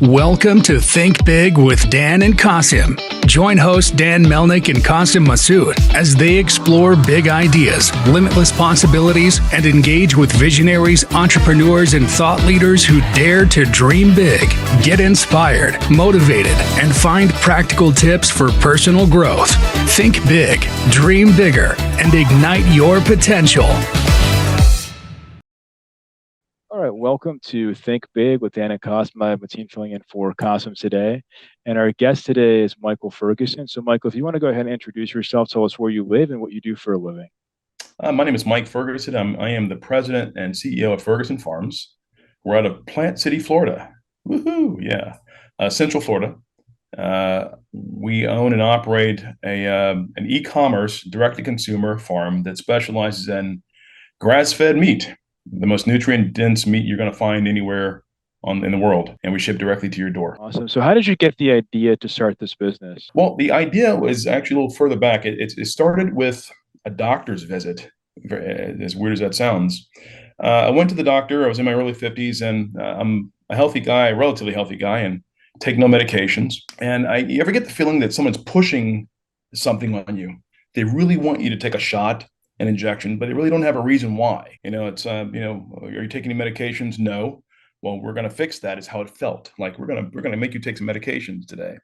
Welcome to Think Big with Dan and Qasim. Join hosts Dan Melnick and Qasim Masood as they explore big ideas, limitless possibilities, and engage with visionaries, entrepreneurs, and thought leaders who dare to dream big, get inspired, motivated, and find practical tips for personal growth. Think big, dream bigger, and ignite your potential. All right, welcome to Think Big with Dan and Qasim. I have my team filling in for Qasim today. And our guest today is Michael Ferguson. So, Michael, if you want to go ahead and introduce yourself, tell us where you live and what you do for a living. My name is Mike Ferguson. I am the president and CEO of Ferguson Farms. We're out of Plant City, Florida. Woohoo! Yeah, Central Florida. We own and operate an e-commerce direct-to-consumer farm that specializes in grass-fed meat, the most nutrient-dense meat you're going to find anywhere in the world, and we ship directly to your door. Awesome. So how did you get the idea to start this business? Well, the idea was actually a little further back. It started with a doctor's visit, as weird as that sounds. I went to the doctor. I was in my early 50s, and I'm a healthy guy, a relatively healthy guy, and take no medications. And you ever get the feeling that someone's pushing something on you? They really want you to take a shot, an injection, but they really don't have a reason why. It's are you taking any medications? No. Well, we're going to fix that. Is how it felt. Like we're gonna make you take some medications today.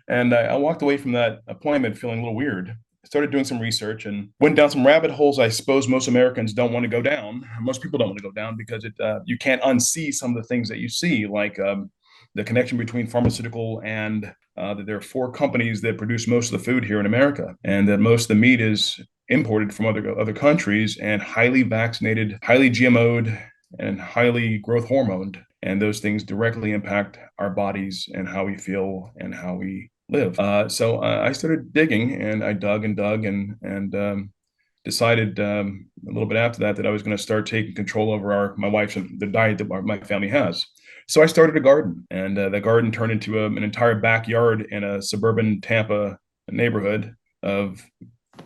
And I walked away from that appointment feeling a little weird. I started doing some research and went down some rabbit holes I suppose most Americans don't want to go down. Most people don't want to go down because you can't unsee some of the things that you see, like the connection between pharmaceutical and that there are 4 companies that produce most of the food here in America, and that most of the meat is imported from other countries and highly vaccinated, highly GMO'd, and highly growth hormoned. And those things directly impact our bodies and how we feel and how we live. So I started digging, and I dug and decided a little bit after that I was going to start taking control over my wife's the diet that my family has. So I started a garden, and the garden turned into an entire backyard in a suburban Tampa neighborhood of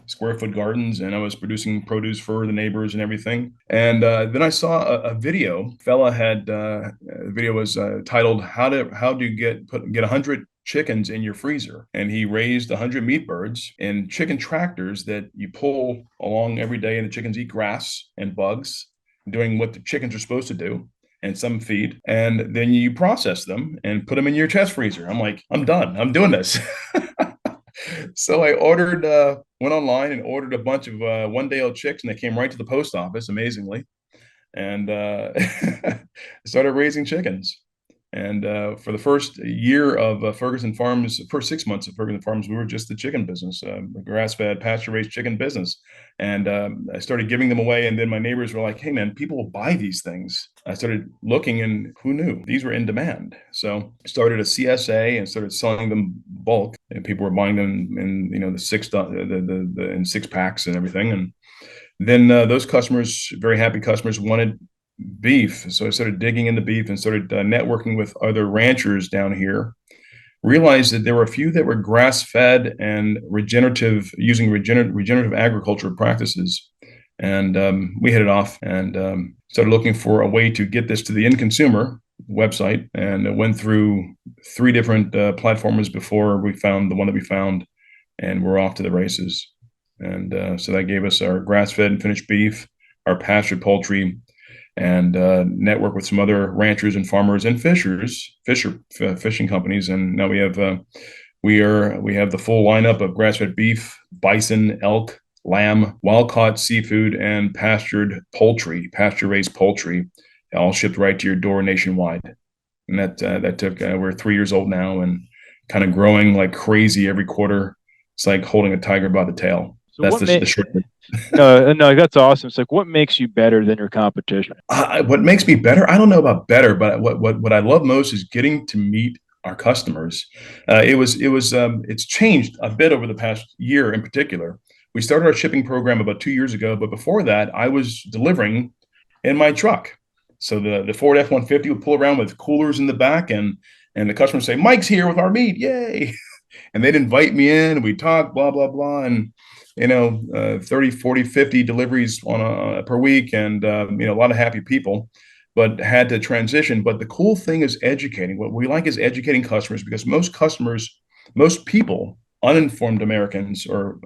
square foot gardens, and I was producing produce for the neighbors and everything. And then I saw a video. The video was titled "How do you get 100 chickens in your freezer?" And he raised 100 meat birds in chicken tractors that you pull along every day, and the chickens eat grass and bugs, doing what the chickens are supposed to do, and some feed, and then you process them and put them in your chest freezer. I'm like, I'm done. I'm doing this. So I went online and ordered a bunch of one-day-old chicks, and they came right to the post office, amazingly, and started raising chickens. And for the first year of Ferguson Farms, first 6 months of Ferguson Farms, we were just the chicken business, a grass-fed, pasture-raised chicken business. And I started giving them away, and then my neighbors were like, "Hey, man, people will buy these things." I started looking, and who knew? These were in demand. So I started a CSA and started selling them bulk, and people were buying them in in 6-packs and everything. And then those customers, very happy customers, wanted beef. So I started digging into beef and started networking with other ranchers down here. Realized that there were a few that were grass-fed and using regenerative agriculture practices. And we hit it off and started looking for a way to get this to the end consumer website. And it went through 3 different platforms before we found the one that we found, and we're off to the races. And so that gave us our grass-fed and finished beef, our pastured poultry, and network with some other ranchers and farmers and fishing companies. And now we have the full lineup of grass-fed beef, bison, elk, lamb, wild-caught seafood, and pasture-raised poultry, all shipped right to your door nationwide. And that took we're 3 years old now and kind of growing like crazy every quarter. It's like holding a tiger by the tail. So that's the short. No, that's awesome. It's like, what makes you better than your competition? What makes me better? I don't know about better, but what I love most is getting to meet our customers. It's changed a bit over the past year in particular. We started our shipping program about 2 years ago, but before that, I was delivering in my truck. So the Ford F-150 would pull around with coolers in the back, and the customers say, "Mike's here with our meat, yay!" And they'd invite me in, and we'd talk, blah blah blah, and 30, 40, 50 deliveries per week, and a lot of happy people. but had to transition. But the cool thing is educating. What we like is educating customers, because most people, uninformed Americans, or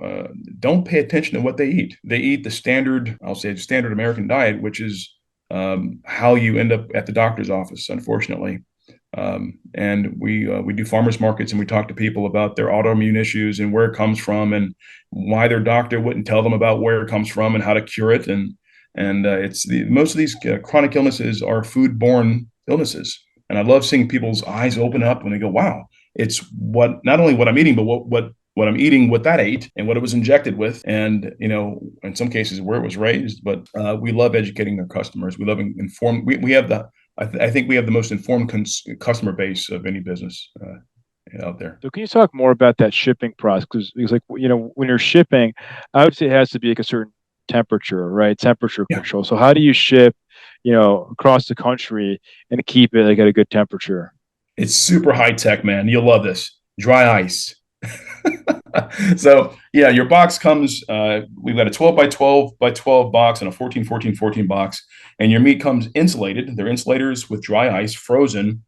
don't pay attention to what they eat. They eat the standard, I'll say, standard American diet, which is how you end up at the doctor's office, unfortunately. And we do farmers markets, and we talk to people about their autoimmune issues and where it comes from, and why their doctor wouldn't tell them about where it comes from and how to cure it. And most of these chronic illnesses are foodborne illnesses. And I love seeing people's eyes open up when they go, "Wow, it's not only what I'm eating, but what I'm eating, what that ate, and what it was injected with, and in some cases where it was raised." But we love educating our customers. We love inform. We have the I think we have the most informed customer base of any business out there. So can you talk more about that shipping process? Because like, when you're shipping, I would say it has to be like a certain temperature, right? Temperature Yeah, control. So how do you ship, across the country and keep it like at a good temperature? it's super high tech, man. You'll love this. Dry ice. So yeah, your box comes. We've got a 12 by 12 by 12 box and a 14 box, and your meat comes insulated. They're insulators with dry ice, frozen,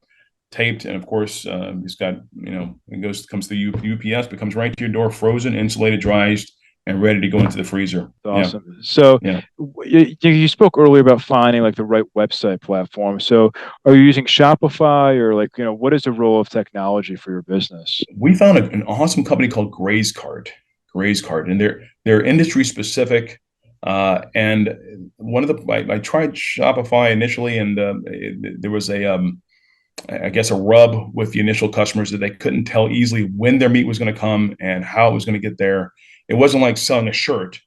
taped, and of course, it's got it comes through UPS, but comes right to your door, frozen, insulated, dry iced, and ready to go into the freezer. Yeah, Awesome. So yeah. you spoke earlier about finding like the right website platform. So are you using Shopify, or like, what is the role of technology for your business? We found an awesome company called Graze Cart, and they're industry specific. And one of I tried Shopify initially, and there was I guess, a rub with the initial customers that they couldn't tell easily when their meat was going to come and how it was going to get there. It wasn't like selling a shirt.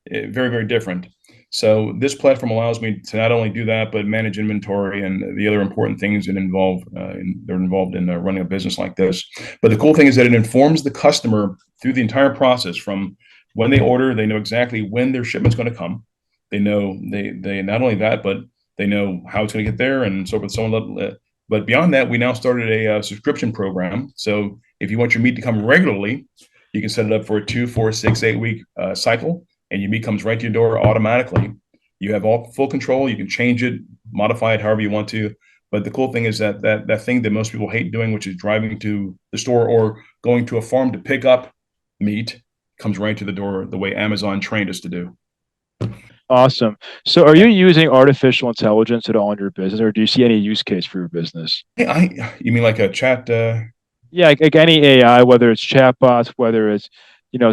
Very, very different. So this platform allows me to not only do that, but manage inventory and the other important things that they're involved in running a business like this. But the cool thing is that it informs the customer through the entire process. From when they order, they know exactly when their shipment's going to come. They know they not only that, but they know how it's going to get there, and so forth. But beyond that, we now started a subscription program. So if you want your meat to come regularly, you can set it up for a 2, 4, 6, 8 week cycle, and your meat comes right to your door automatically. You have all full control. You can change it, modify it however you want to. But the cool thing is that thing that most people hate doing, which is driving to the store or going to a farm to pick up meat, comes right to the door the way Amazon trained us to do. Awesome. So are you using artificial intelligence at all in your business, or do you see any use case for your business? Hey, you mean like a chat? Yeah, like any AI, whether it's chatbots, whether it's,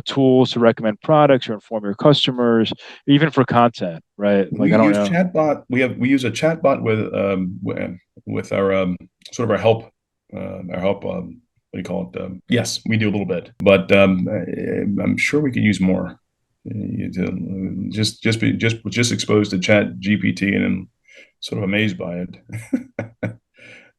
tools to recommend products or inform your customers, even for content, right? Like, We I don't use know. chatbot. We use a chatbot with our sort of our help. What do you call it? Yes, we do a little bit, but I'm sure we could use more. Just exposed to Chat GPT and I'm sort of amazed by it.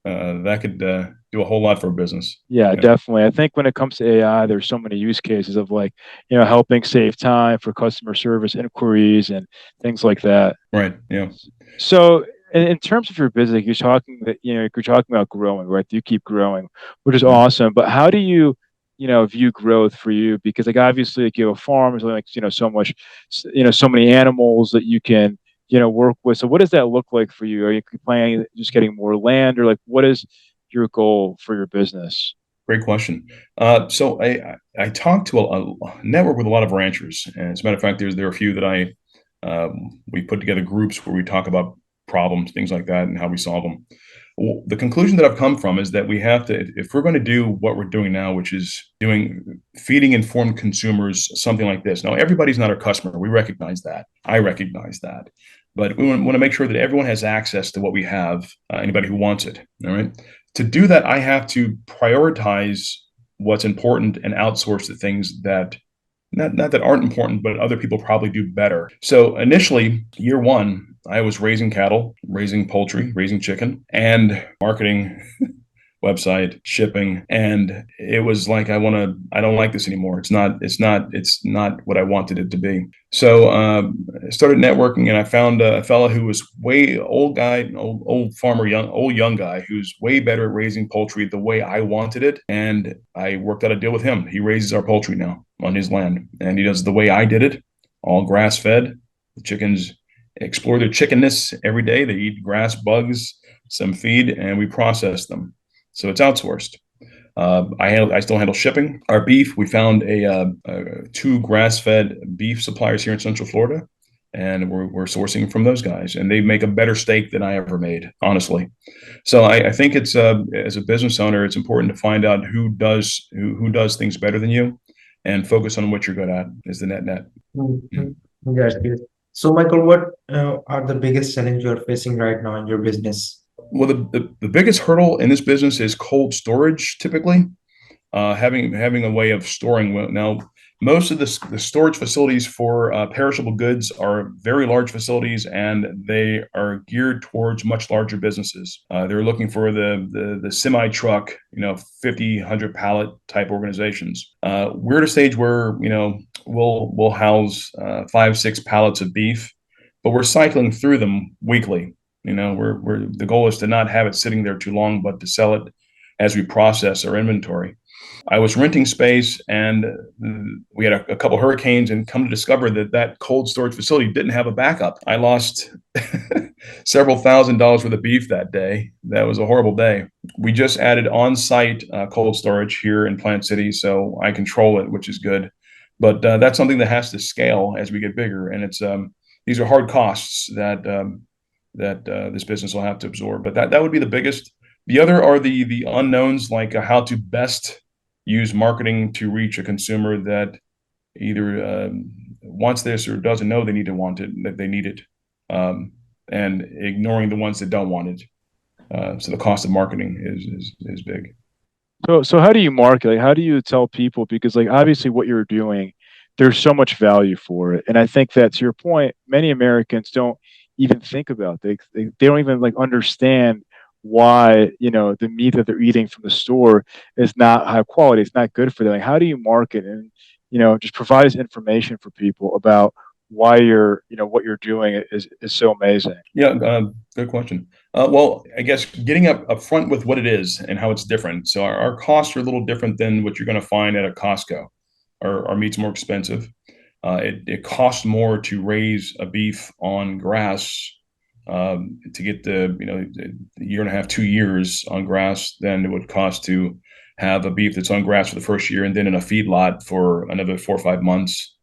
That could do a whole lot for a business. Yeah, Yeah. definitely. I think when it comes to AI, there's so many use cases of like, helping save time for customer service inquiries and things like that. Right. Yeah. So in terms of your business, you're talking about growing, right? You keep growing, which is Mhm. awesome. But how do you, view growth for you? Because like obviously like you have a farm, there's like, so much, so many animals that you can, work with. So what does that look like for you? Are you planning just getting more land, or like what is your goal for your business? Great question. So I talked to a network with a lot of ranchers, and as a matter of fact, there are a few that we put together groups where we talk about problems, things like that, and how we solve them. Well, the conclusion that I've come from is that we have to, if we're going to do what we're doing now, which is feeding informed consumers something like this. Now, everybody's not our customer. We recognize that. I recognize that. But we want to make sure that everyone has access to what we have, anybody who wants it. All right. To do that, I have to prioritize what's important and outsource the things that not that aren't important, but other people probably do better. So initially, year one, I was raising cattle, raising poultry, raising chicken, and marketing, website, shipping, and it was like I don't like this anymore. It's not what I wanted it to be. So I started networking, and I found a fellow who was way old guy, old farmer, young guy who's way better at raising poultry the way I wanted it, and I worked out a deal with him. He raises our poultry now on his land, and he does the way I did it, all grass fed. The chickens explore their chickenness every day. They eat grass, bugs, some feed, and we process them. So it's outsourced. I still handle shipping. Our beef, we found two grass-fed beef suppliers here in Central Florida, and we're sourcing from those guys, and they make a better steak than I ever made, honestly. So I think it's as a business owner, it's important to find out who does things better than you, and focus on what you're good at. Is the net. That's good. So, Michael, what are the biggest challenges you're facing right now in your business? Well, the biggest hurdle in this business is cold storage, typically. Having a way of storing. Now, most of the storage facilities for perishable goods are very large facilities, and they are geared towards much larger businesses. They're looking for the semi truck, 50, 100 pallet type organizations. We're at a stage where we'll house 5, 6 pallets of beef, but we're cycling through them weekly. The goal is to not have it sitting there too long, but to sell it as we process our inventory. I was renting space, and we had a couple hurricanes, and come to discover that cold storage facility didn't have a backup. I lost several $1,000s worth of beef that day. That was a horrible day. We just added on-site cold storage here in Plant City, so I control it, which is good. But that's something that has to scale as we get bigger, and it's these are hard costs that this business will have to absorb. But that would be the biggest. The other are the unknowns, like how to best use marketing to reach a consumer that either wants this or doesn't know they need it, and ignoring the ones that don't want it. So the cost of marketing is big. So how do you market? Like, how do you tell people? Because obviously what you're doing, there's so much value for it, and I think that, to your point, many Americans don't even think about it. They don't even understand why the meat that they're eating from the store is not high quality. It's not good for them. How do you market and just provide us information for people about why what you're doing is so amazing? Yeah, good question. Well, I guess getting up front with what it is and how it's different. So our costs are a little different than what you're going to find at a Costco. Our meat's more expensive. It costs more to raise a beef on grass, to get the year and a half, 2 years on grass than it would cost to have a beef that's on grass for the first year and then in a feedlot for another 4 or 5 months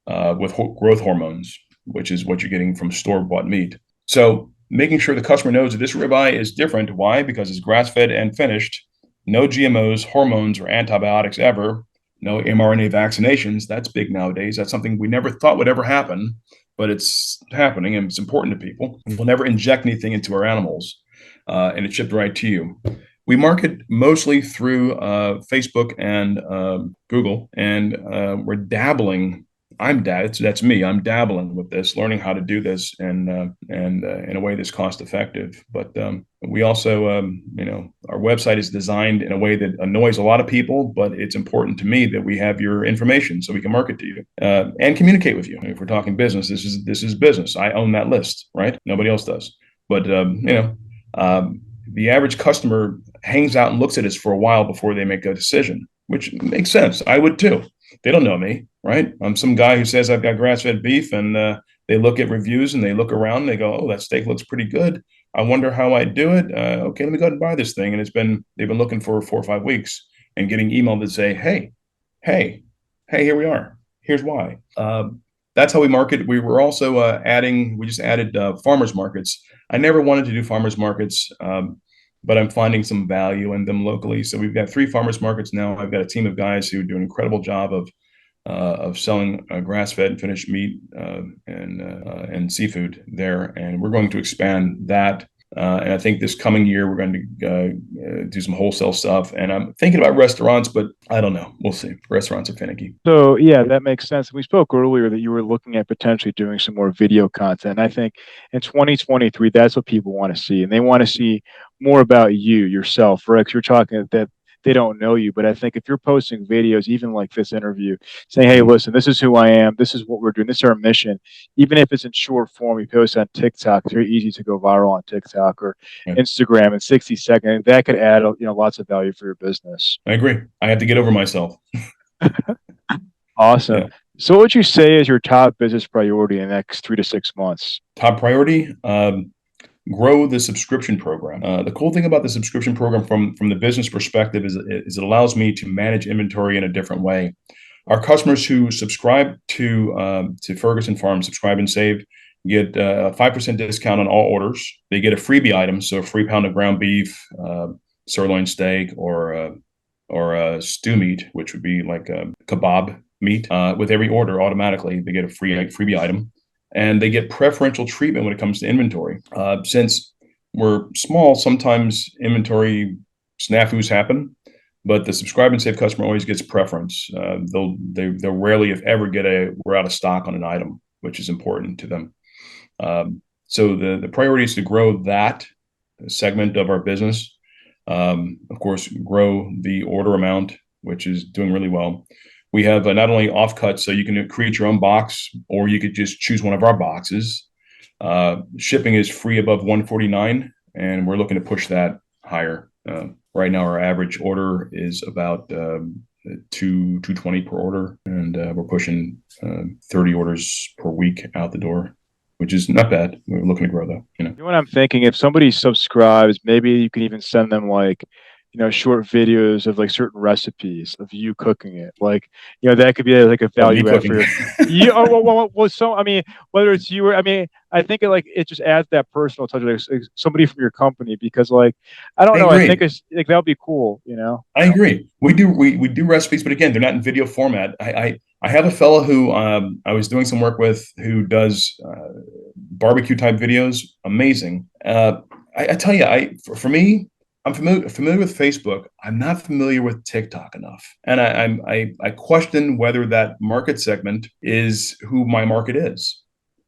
with growth hormones, which is what you're getting from store-bought meat. So making sure the customer knows that this ribeye is different. Why? Because it's grass-fed and finished, no GMOs, hormones, or antibiotics ever, no mRNA vaccinations. That's big nowadays. That's something we never thought would ever happen, but it's happening, and it's important to people. We'll never inject anything into our animals, and it's shipped right to you. We market mostly through Facebook and Google, and we're dabbling. That's me. I'm dabbling with this, learning how to do this, and in a way that's cost effective. But we also, our website is designed in a way that annoys a lot of people, but it's important to me that we have your information so we can market to you and communicate with you. If we're talking business, this is business. I own that list, right? Nobody else does. But the average customer hangs out and looks at us for a while before they make a decision, which makes sense. I would too. They don't know me, right? I'm some guy who says I've got grass-fed beef, and they look at reviews and they look around and they go, "Oh, that steak looks pretty good. I wonder how I do it. Okay, let me go ahead and buy this thing." And they've been looking for 4 or 5 weeks and getting email that say, "Hey, here we are. Here's why." That's how we market. We were also we just added farmers markets. I never wanted to do farmers markets, but I'm finding some value in them locally. So we've got 3 farmers markets now. I've got a team of guys who do an incredible job of selling grass-fed and finished meat and seafood there, and we're going to expand that. And I think this coming year we're going to do some wholesale stuff. And I'm thinking about restaurants, but I don't know. We'll see. Restaurants are finicky. So yeah, that makes sense. We spoke earlier that you were looking at potentially doing some more video content. I think in 2023, that's what people want to see, and they want to see more about yourself, right? 'Cause you're talking that they don't know you, but I think if you're posting videos, even like this interview, saying, "Hey, listen, this is who I am. This is what we're doing. This is our mission." Even if it's in short form, you post on TikTok. It's very easy to go viral on TikTok or Instagram in 60 seconds. That could add, lots of value for your business. I agree. I have to get over myself. Awesome. Yeah. So what would you say is your top business priority in the next 3 to 6 months? Top priority, grow the subscription program. The cool thing about the subscription program from the business perspective is it allows me to manage inventory in a different way. Our customers who subscribe to Ferguson Farms, subscribe and save, get a 5% discount on all orders. They get a freebie item, so a free pound of ground beef, sirloin steak, or a stew meat, which would be like a kebab meat. With every order, automatically they get a freebie item, and they get preferential treatment when it comes to inventory. Since we're small, sometimes inventory snafus happen, but the subscribe and save customer always gets preference. They'll rarely, if ever, get we're out of stock on an item, which is important to them. So the priority is to grow that segment of our business. Of course, grow the order amount, which is doing really well. We have not only offcuts, so you can create your own box, or you could just choose one of our boxes. Shipping is free above $149, and we're looking to push that higher. Right now, our average order is about $220 per order, and we're pushing 30 orders per week out the door, which is not bad. We're looking to grow though. You know what I'm thinking? If somebody subscribes, maybe you can even send them like, short videos of like certain recipes of you cooking it. Like, that could be like a value add for you. Well, so I mean, whether it's you or I think it just adds that personal touch, like somebody from your company, because like I don't know, I think it's like that would be cool. I agree. We do recipes, but again, they're not in video format. I have a fellow who I was doing some work with who does barbecue type videos. Amazing. I tell you, for me, I'm familiar with Facebook. I'm not familiar with TikTok enough, and I question whether that market segment is who my market is.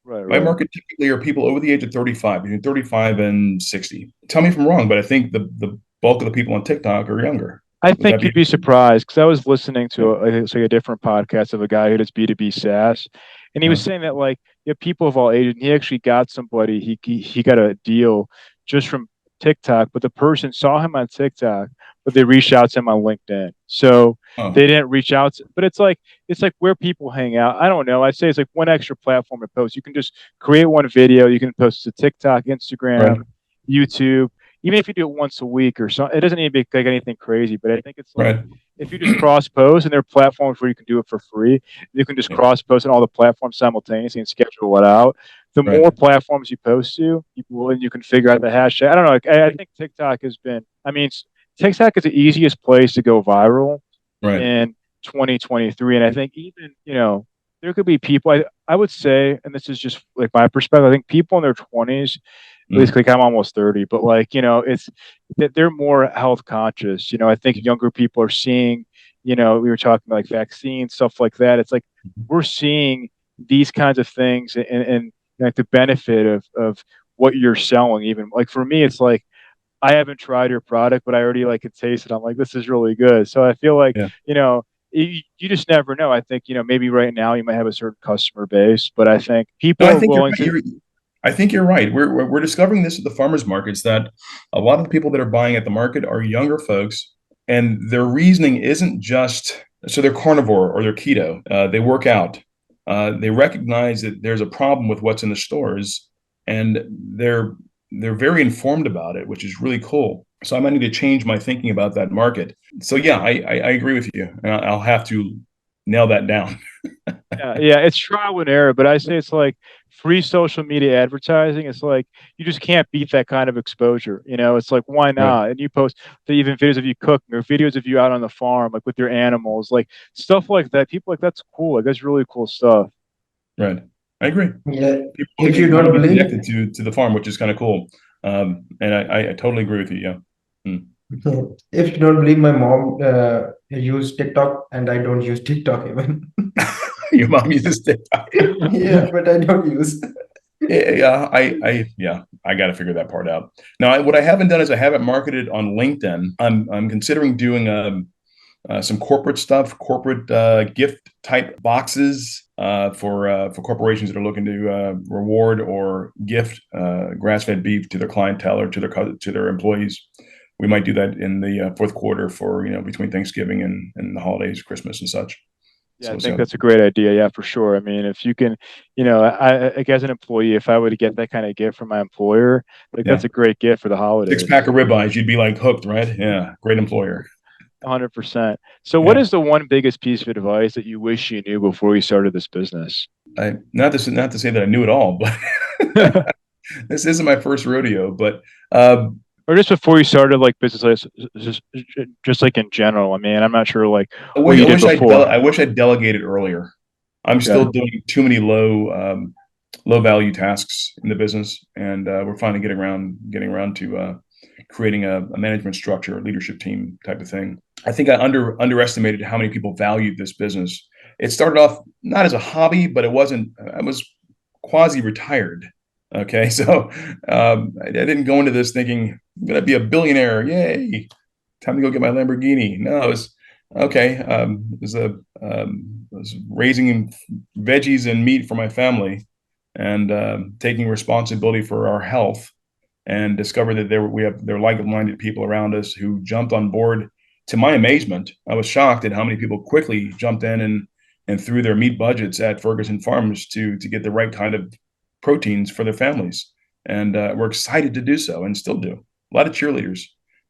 Right. My market typically are people over the age of 35, between 35 and 60. Tell me if I'm wrong, but I think the bulk of the people on TikTok are younger. I think you'd be surprised, because I was listening to a different podcast of a guy who does B2B SaaS, and he was saying that like people of all ages. And he actually got somebody. He got a deal just from TikTok, but the person saw him on TikTok, but they reached out to him on LinkedIn. So they didn't reach out but it's like where people hang out. I don't know. I'd say it's like one extra platform to post. You can just create one video. You can post to TikTok, Instagram, YouTube. Even if you do it once a week or so, it doesn't need to be like anything crazy. But I think it's like if you just cross post, and there are platforms where you can do it for free. You can just cross post on all the platforms simultaneously and schedule it out. The more platforms you post to, you can figure out the hashtag. I don't know. I think TikTok has been. I mean, TikTok is the easiest place to go viral in 2023, and I think even there could be people. I would say, and this is just like my perspective. I think people in their 20s. At least like I'm almost 30, but like, it's that they're more health conscious. I think younger people are seeing, we were talking about like vaccines, stuff like that. It's like we're seeing these kinds of things and like the benefit of what you're selling. Even like for me, it's like I haven't tried your product, but I already like could taste it. I'm like, this is really good. So I feel like, you just never know. I think, maybe right now you might have a certain customer base, but I think people are willing to. I think you're right. We're discovering this at the farmers markets, that a lot of the people that are buying at the market are younger folks, and their reasoning isn't just so they're carnivore or they're keto. They work out. They recognize that there's a problem with what's in the stores, and they're very informed about it, which is really cool. So I might need to change my thinking about that market. So yeah, I agree with you, and I'll have to nail that down. Yeah, it's trial and error, but I say it's like free social media advertising. It's like you just can't beat that kind of exposure. It's like, why not? And you post even videos of you cooking or videos of you out on the farm, like with your animals, like stuff like that. People like that's cool. Like that's really cool stuff. Right. I agree. Yeah. People If you don't believe connected to the farm, which is kind of cool. And I totally agree with you. Yeah. If you don't believe, my mom use TikTok, and I don't use TikTok even. Your mom uses TikTok. Yeah, but I don't use. Yeah, I got to figure that part out. Now, what I haven't done is I haven't marketed on LinkedIn. I'm considering doing some corporate stuff, corporate gift type boxes for corporations that are looking to reward or gift grass-fed beef to their clientele or to their employees. We might do that in the fourth quarter for between Thanksgiving and the holidays, Christmas and such. Yeah, I think that's a great idea. Yeah, for sure. I mean, if you can, like as an employee, if I were to get that kind of gift from my employer, like that's a great gift for the holidays. 6-pack of ribeyes, you'd be like hooked, right? Yeah, great employer. 100%. So what is the one biggest piece of advice that you wish you knew before you started this business? Not to say that I knew it all, but this isn't my first rodeo, but or just before you started like business, just like in general. I mean, I'm not sure like what you did before. I wish I'd delegated earlier. I'm still doing too many low value tasks in the business, and we're finally getting around to creating a management structure, a leadership team type of thing. I think I underestimated how many people valued this business. It started off not as a hobby, but it wasn't. I was quasi-retired. Okay, so I didn't go into this thinking I'm gonna be a billionaire. Yay! Time to go get my Lamborghini. No, it was okay. Was raising veggies and meat for my family, and taking responsibility for our health, and discovered that there are like-minded people around us who jumped on board. To my amazement, I was shocked at how many people quickly jumped in and threw their meat budgets at Ferguson Farms to get the right kind of proteins for their families, and we're excited to do so, and still do. A lot of cheerleaders,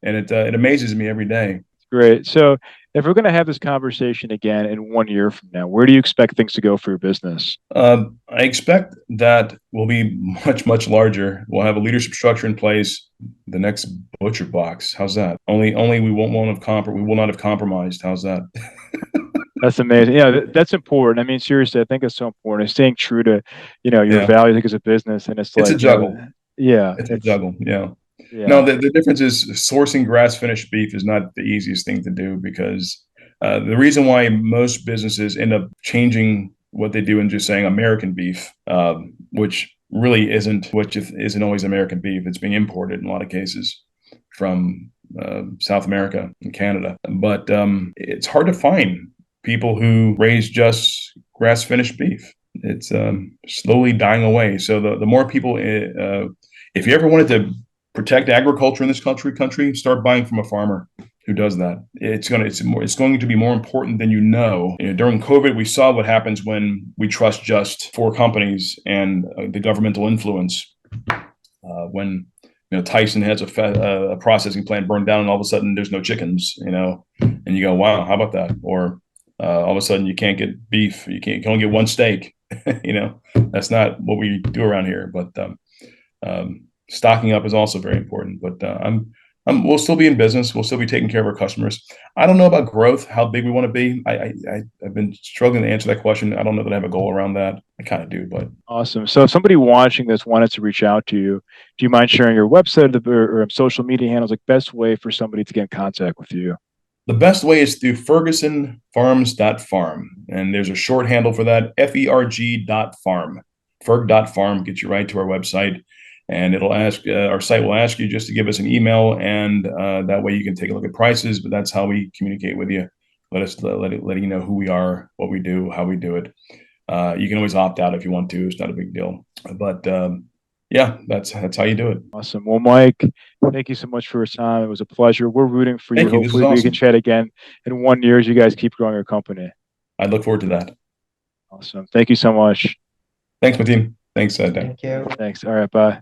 and it amazes me every day. Great. So if we're going to have this conversation again in 1 year from now, where do you expect things to go for your business? I expect that we'll be much larger. We'll have a leadership structure in place. The next butcher box. How's that? Only we will not have compromised. How's that? That's amazing. Yeah, that's important. I mean, seriously, I think it's so important. It's staying true to, your value, I think, as a business, and it's a juggle. It's a juggle. Yeah. No, the difference is sourcing grass-finished beef is not the easiest thing to do, because the reason why most businesses end up changing what they do and just saying American beef, which really isn't always American beef. It's being imported in a lot of cases from South America and Canada. But it's hard to find people who raise just grass-finished beef. It's slowly dying away. So the more people, if you ever wanted to protect agriculture in this country, start buying from a farmer who does that. It's going to be more important than you know. During COVID, we saw what happens when we trust just 4 companies and the governmental influence. When Tyson has a processing plant burned down, and all of a sudden there's no chickens. And you go, wow, how about that? Or all of a sudden you can't get beef. You can only get 1 steak. That's not what we do around here. But stocking up is also very important. But we'll still be in business. We'll still be taking care of our customers. I don't know about growth, how big we want to be. I've been struggling to answer that question. I don't know that I have a goal around that. I kind of do, but. Awesome. So if somebody watching this wanted to reach out to you, do you mind sharing your website or social media handles, like best way for somebody to get in contact with you? The best way is through fergusonfarms.farm. And there's a short handle for that, ferg.farm. Ferg.farm gets you right to our website. And it'll ask, our site will ask you just to give us an email, and that way you can take a look at prices. But that's how we communicate with you. Letting you know who we are, what we do, how we do it. You can always opt out if you want to. It's not a big deal. But yeah, that's how you do it. Awesome. Well, Mike, thank you so much for your time. It was a pleasure. We're rooting for you. Hopefully we can chat again in 1 year as you guys keep growing your company. I look forward to that. Awesome. Thank you so much. Thanks, my team. Thanks, Dan. Thank you. Thanks. All right. Bye.